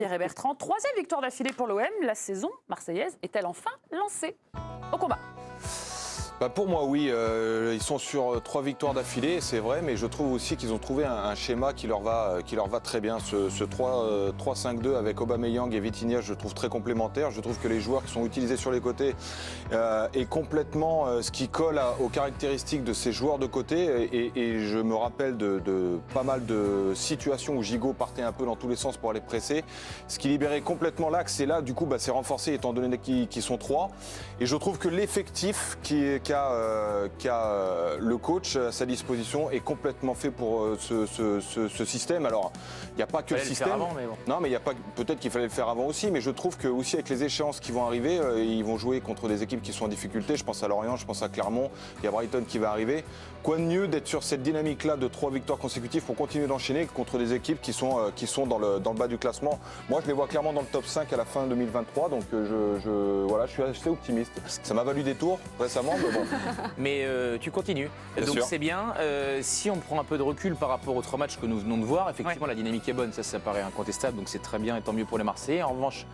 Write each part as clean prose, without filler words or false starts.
Pierre et Bertrand, 3e victoire d'affilée pour l'OM. La saison marseillaise est-elle enfin lancée? Au combat. Pour moi, oui, ils sont sur 3 victoires d'affilée, c'est vrai, mais je trouve aussi qu'ils ont trouvé un schéma qui leur va très bien. Ce 3-5-2 avec Aubameyang et Vitinha, je trouve très complémentaire. Je trouve que les joueurs qui sont utilisés sur les côtés est complètement ce qui colle aux caractéristiques de ces joueurs de côté. Et je me rappelle de pas mal de situations où Gigot partait un peu dans tous les sens pour aller presser, ce qui libérait complètement l'axe. Et là, du coup, c'est renforcé étant donné qu'ils sont 3. Et je trouve que l'effectif qu'a le coach à sa disposition est complètement fait pour ce système. Alors, il n'y a pas que le système. Avant, mais bon. Non, mais il y a pas. Peut-être qu'il fallait le faire avant aussi, mais je trouve que aussi avec les échéances qui vont arriver, ils vont jouer contre des équipes qui sont en difficulté. Je pense à Lorient, je pense à Clermont, il y a Brighton qui va arriver. Quoi de mieux d'être sur cette dynamique-là de 3 victoires consécutives pour continuer d'enchaîner contre des équipes qui sont dans le bas du classement. Moi, je les vois clairement dans le top 5 à la fin 2023, donc voilà, je suis assez optimiste. Ça m'a valu des tours récemment, mais bon. Mais tu continues, Bien donc sûr. c'est bien. Si on prend un peu de recul par rapport aux 3 matchs que nous venons de voir, effectivement la dynamique est bonne, ça paraît incontestable, donc c'est très bien et tant mieux pour les Marseillais. En revanche,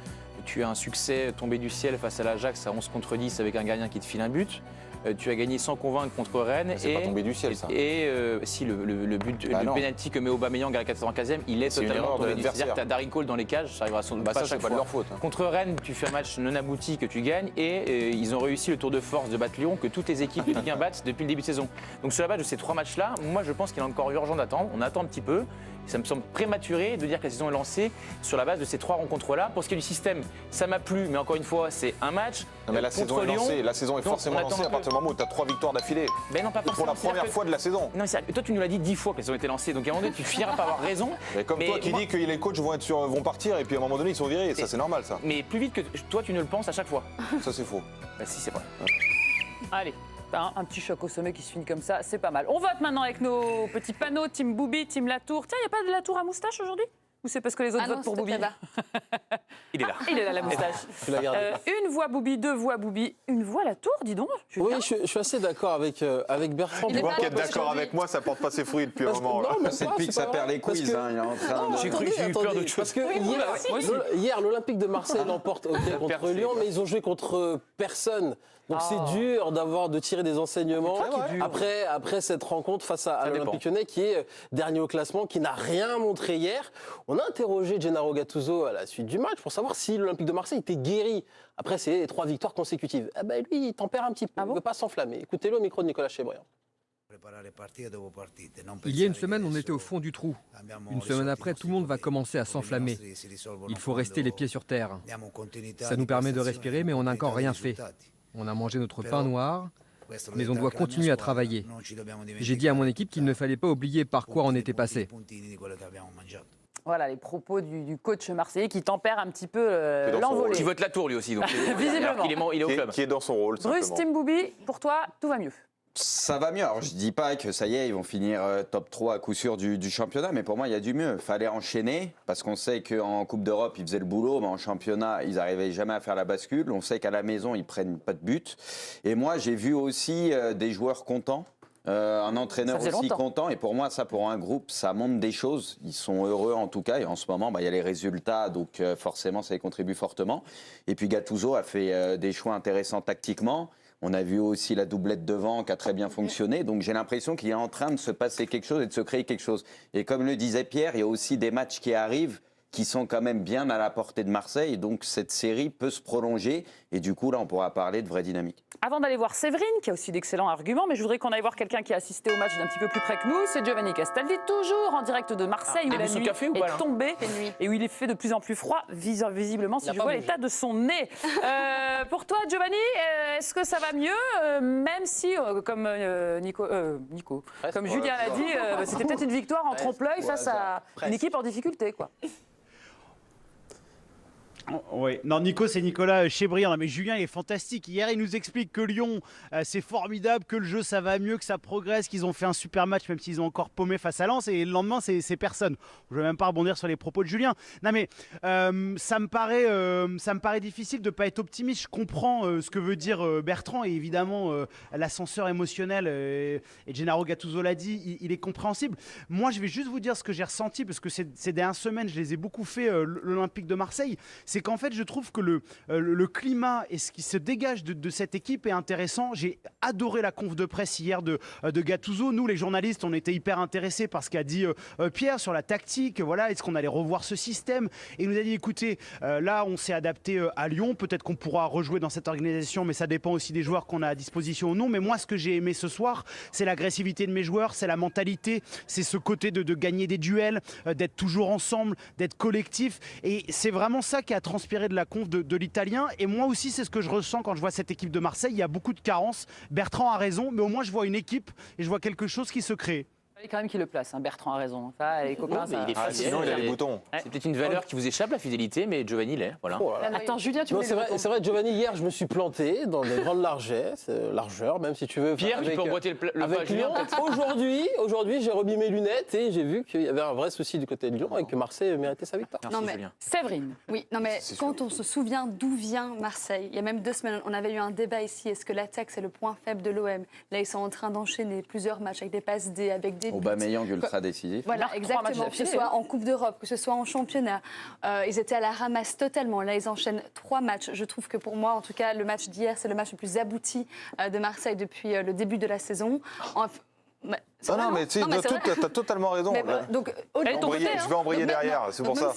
tu as un succès tombé du ciel face à l'Ajax à 11 contre 10 avec un gardien qui te file un but. Tu as gagné sans convaincre contre Rennes. C'est pas tombé du ciel, ça. Et si le pénalty que met Aubameyang à la 95e, il est totalement tombé du ciel. C'est-à-dire que tu as Darry Cole dans les cages, ça arrivera sans doute pas ça, à chaque c'est pas de fois. leur faute. Contre Rennes, tu fais un match non abouti que tu gagnes et ils ont réussi le tour de force de battre Lyon que toutes les équipes de Ligue 1 battent depuis le début de saison. Donc sur la base de ces 3 matchs-là, moi je pense qu'il est encore urgent d'attendre. On attend un petit peu. Ça me semble prématuré de dire que la saison est lancée sur la base de ces 3 rencontres-là. Pour ce qui est du système, ça m'a plu, mais encore une fois, c'est un match. Non, mais la contre saison est Lyon. lancée. La saison est Donc, forcément on attend lancée un à partir du moment où tu as 3 victoires d'affilée. Mais non, pas Pour forcément. la première fois de la saison. Non, mais toi, tu nous l'as dit 10 fois que la saison était lancée. Donc à un moment donné, tu finiras par avoir raison. Et comme toi qui dis que les coachs vont partir et puis à un moment donné ils sont virés. Ça c'est normal ça. Mais plus vite que toi, tu ne le penses à chaque fois. Ça c'est faux. Bah si, c'est vrai. Allez, un petit choc au sommet qui se finit comme ça, c'est pas mal. On vote maintenant avec nos petits panneaux, Team Boubi, Team Latour. Tiens, il n'y a pas de Latour à moustache aujourd'hui? Ou c'est parce que les autres votent pour Boubi? Il est là. Il est là, la moustache. Tu l'as gardé. Une voix Boubi, 2 voix Boubi, une voix Latour, dis donc. Oui, je suis assez d'accord avec Bertrand. Tu vois Pourquoi qu'être Parce d'accord que- avec moi ça porte pas ses fruits depuis un parce que- moment. là. non, mais C'est pas, depuis que ça pas perd vrai, les parce quiz, que- hein, il est en train de... J'ai cru que j'ai eu peur d'autre chose. Parce que hier l'Olympique de Marseille l'emporte contre Percé, Lyon, quoi. mais ils ont joué contre personne. Donc c'est dur de tirer des enseignements après cette rencontre face à l'Olympique Lyonnais qui est dernier au classement, qui n'a rien montré hier. On a interrogé Gennaro Gattuso à la suite du match pour savoir si l'Olympique de Marseille était guéri après ces 3 victoires consécutives. Ah ben lui, il tempère un petit peu, il ne veut pas s'enflammer. Écoutez-le au micro de Nicolas Chebriand. Il y a une semaine, on était au fond du trou. Une semaine après, tout le monde va commencer à s'enflammer. Il faut rester les pieds sur terre. Ça nous permet de respirer, mais on n'a encore rien fait. On a mangé notre pain noir, mais on doit continuer à travailler. J'ai dit à mon équipe qu'il ne fallait pas oublier par quoi on était passé. Voilà les propos du coach marseillais qui tempère un petit peu l'envolée. Qui vote la tour lui aussi. Donc, Visiblement. il est au club. Qui est dans son rôle. Bruce, simplement. Team Boubi, pour toi, tout va mieux. Ça va mieux. Alors, je dis pas que ça y est, ils vont finir top 3 à coup sûr du championnat, mais pour moi, il y a du mieux. Il fallait enchaîner, parce qu'on sait qu'en Coupe d'Europe, ils faisaient le boulot, mais en championnat, ils n'arrivaient jamais à faire la bascule. On sait qu'à la maison, ils prennent pas de but. Et moi, j'ai vu aussi des joueurs contents. Un entraîneur aussi content, et pour moi, ça, pour un groupe, ça montre des choses. Ils sont heureux en tout cas, et en ce moment, il y a les résultats, donc forcément, ça y contribue fortement. Et puis Gattuso a fait des choix intéressants tactiquement. On a vu aussi la doublette devant qui a très bien fonctionné. Donc j'ai l'impression qu'il est en train de se passer quelque chose et de se créer quelque chose. Et comme le disait Pierre, il y a aussi des matchs qui arrivent qui sont quand même bien à la portée de Marseille. Donc cette série peut se prolonger. Et du coup, là, on pourra parler de vraie dynamique. Avant d'aller voir Séverine, qui a aussi d'excellents arguments, mais je voudrais qu'on aille voir quelqu'un qui a assisté au match d'un petit peu plus près que nous. C'est Giovanni Castaldi, toujours en direct de Marseille, où la nuit est tombée et où il est fait de plus en plus froid, visiblement, si je vois l'état de son nez. Pour toi, Giovanni, est-ce que ça va mieux, même si, comme comme Julien l'a dit, c'était peut-être une victoire en trompe-l'œil face à une équipe en difficulté, quoi. Oui, non, Nico, c'est Nicolas Chebriand. Mais Julien, il est fantastique. Hier, il nous explique que Lyon, c'est formidable, que le jeu, ça va mieux, que ça progresse, qu'ils ont fait un super match, même s'ils ont encore paumé face à Lens. Et le lendemain, c'est personne. Je ne vais même pas rebondir sur les propos de Julien. Non, mais ça me paraît difficile de ne pas être optimiste. Je comprends ce que veut dire Bertrand. Et évidemment, l'ascenseur émotionnel, et Gennaro Gattuso l'a dit, il est compréhensible. Moi, je vais juste vous dire ce que j'ai ressenti, parce que ces dernières semaines, je les ai beaucoup fait, l'Olympique de Marseille. C'est qu'en fait, je trouve que le climat et ce qui se dégage de cette équipe est intéressant. J'ai adoré la conf de presse hier de Gattuso. Nous, les journalistes, on était hyper intéressés par ce qu'a dit Pierre sur la tactique. Voilà, est-ce qu'on allait revoir ce système? Et il nous a dit, écoutez, là, on s'est adapté à Lyon. Peut-être qu'on pourra rejouer dans cette organisation, mais ça dépend aussi des joueurs qu'on a à disposition ou non. Mais moi, ce que j'ai aimé ce soir, c'est l'agressivité de mes joueurs, c'est la mentalité, c'est ce côté de gagner des duels, d'être toujours ensemble, d'être collectif. Et c'est vraiment ça qui a transpiré de la conf de l'Italien. Et moi aussi, c'est ce que je ressens quand je vois cette équipe de Marseille. Il y a beaucoup de carences. Bertrand a raison, mais au moins je vois une équipe et je vois quelque chose qui se crée. Il fallait quand même qu'il le place, hein. Bertrand a raison. Ça, les copains, ça... Sinon, il a les boutons. C'est peut-être une valeur qui vous échappe, la fidélité, mais Giovanni l'est. Voilà. Oh là là. Attends, Julien, tu C'est vrai, Giovanni, hier, je me suis planté dans des grandes largeurs, même si tu veux. Pierre, tu peux emboîter le avec Lyon. Aujourd'hui, j'ai remis mes lunettes et j'ai vu qu'il y avait un vrai souci du côté de Lyon et que Marseille méritait sa victoire. Merci, non, mais Julien. Séverine. Oui, non mais quand on se souvient d'où vient Marseille, il y a même 2 semaines, on avait eu un débat ici. Est-ce que l'attaque, c'est le point faible de l'OM? Là, ils sont en train d'enchaîner plusieurs matchs avec des passes D, avec des buts. Aubameyang ultra décisif. Voilà, exactement. Que ce soit en Coupe d'Europe, que ce soit en championnat. Ils étaient à la ramasse totalement. Là, ils enchaînent 3 matchs. Je trouve que pour moi, en tout cas, le match d'hier, c'est le match le plus abouti de Marseille depuis le début de la saison. Non, mais tu as totalement raison. Mais, donc, je vais embrayer derrière, c'est pour ça.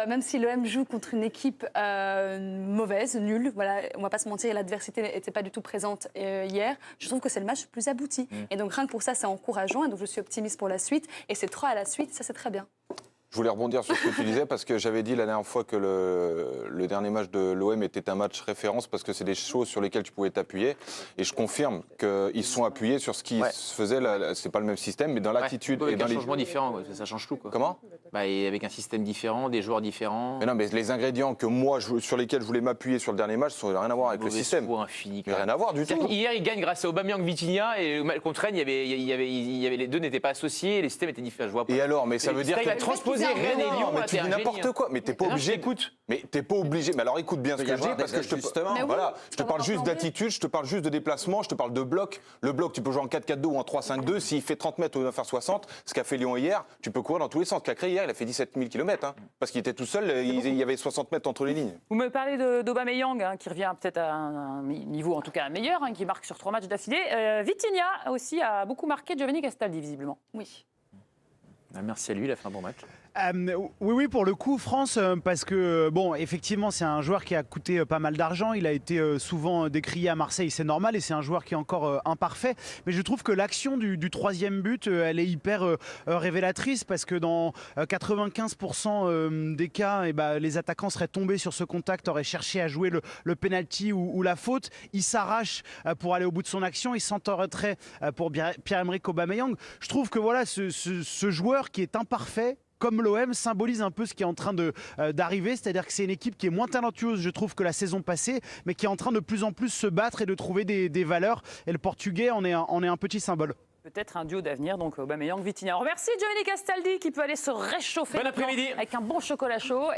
Même si l'OM joue contre une équipe mauvaise, nulle, voilà, on ne va pas se mentir, l'adversité n'était pas du tout présente hier, je trouve que c'est le match le plus abouti. Et donc rien que pour ça, c'est encourageant, et donc je suis optimiste pour la suite. Et c'est 3 à la suite, ça c'est très bien. Je voulais rebondir sur ce que tu disais parce que j'avais dit la dernière fois que le dernier match de l'OM était un match référence parce que c'est des choses sur lesquelles tu pouvais t'appuyer. Et je confirme qu'ils sont appuyés sur ce qui se faisait. C'est pas le même système, mais dans l'attitude et dans un changement différent, ça change tout. Quoi. Comment? Et avec un système différent, des joueurs différents. Mais non, mais les ingrédients que moi, sur lesquels je voulais m'appuyer sur le dernier match, ça n'a rien à voir avec le système. Infini, rien à voir du tout. Hier, ils gagnent grâce à Aubameyang, Vitinha, et contre Rennes, les deux n'étaient pas associés, les systèmes étaient différents. Je vois pas. Et alors, mais ça veut dire que transposer Rennes et Lyon. Tu dis n'importe quoi, mais t'es pas obligé. Mais t'es pas obligé. Mais alors écoute bien ce que je dis parce que je te parle juste d'attitude, je te parle juste de déplacement, je te parle de bloc. Le bloc, tu peux jouer en 4-4-2 ou en 3-5-2. S'il fait 30 mètres au lieu de faire 60, ce qu'a fait Lyon hier, tu peux courir dans tous les sens. Cacré hier, il a fait 17 000 km parce qu'il était tout seul. Il y avait 60 mètres entre les lignes. Vous me parlez d'Aubameyang qui revient peut-être à un niveau en tout cas meilleur, qui marque sur 3 matchs d'affilée. Vitinha aussi a beaucoup marqué Giovanni Castaldi visiblement. Oui. Merci à lui, il a fait un bon match. Oui, pour le coup, France, parce que, bon, effectivement, c'est un joueur qui a coûté pas mal d'argent. Il a été souvent décrié à Marseille, c'est normal, et c'est un joueur qui est encore imparfait. Mais je trouve que l'action du 3e but, elle est hyper révélatrice, parce que dans 95% des cas, les attaquants seraient tombés sur ce contact, auraient cherché à jouer le penalty ou la faute. Il s'arrache pour aller au bout de son action, il s'entorrerait pour Pierre-Emerick Aubameyang. Je trouve que voilà, ce joueur qui est imparfait, comme l'OM, symbolise un peu ce qui est en train d'arriver, c'est-à-dire que c'est une équipe qui est moins talentueuse, je trouve, que la saison passée, mais qui est en train de plus en plus se battre et de trouver des valeurs. Et le Portugais en est un petit symbole. Peut-être un duo d'avenir, donc Aubameyang, Vitinha. Merci Giovanni Castaldi qui peut aller se réchauffer. Bon après-midi. Avec un bon chocolat chaud.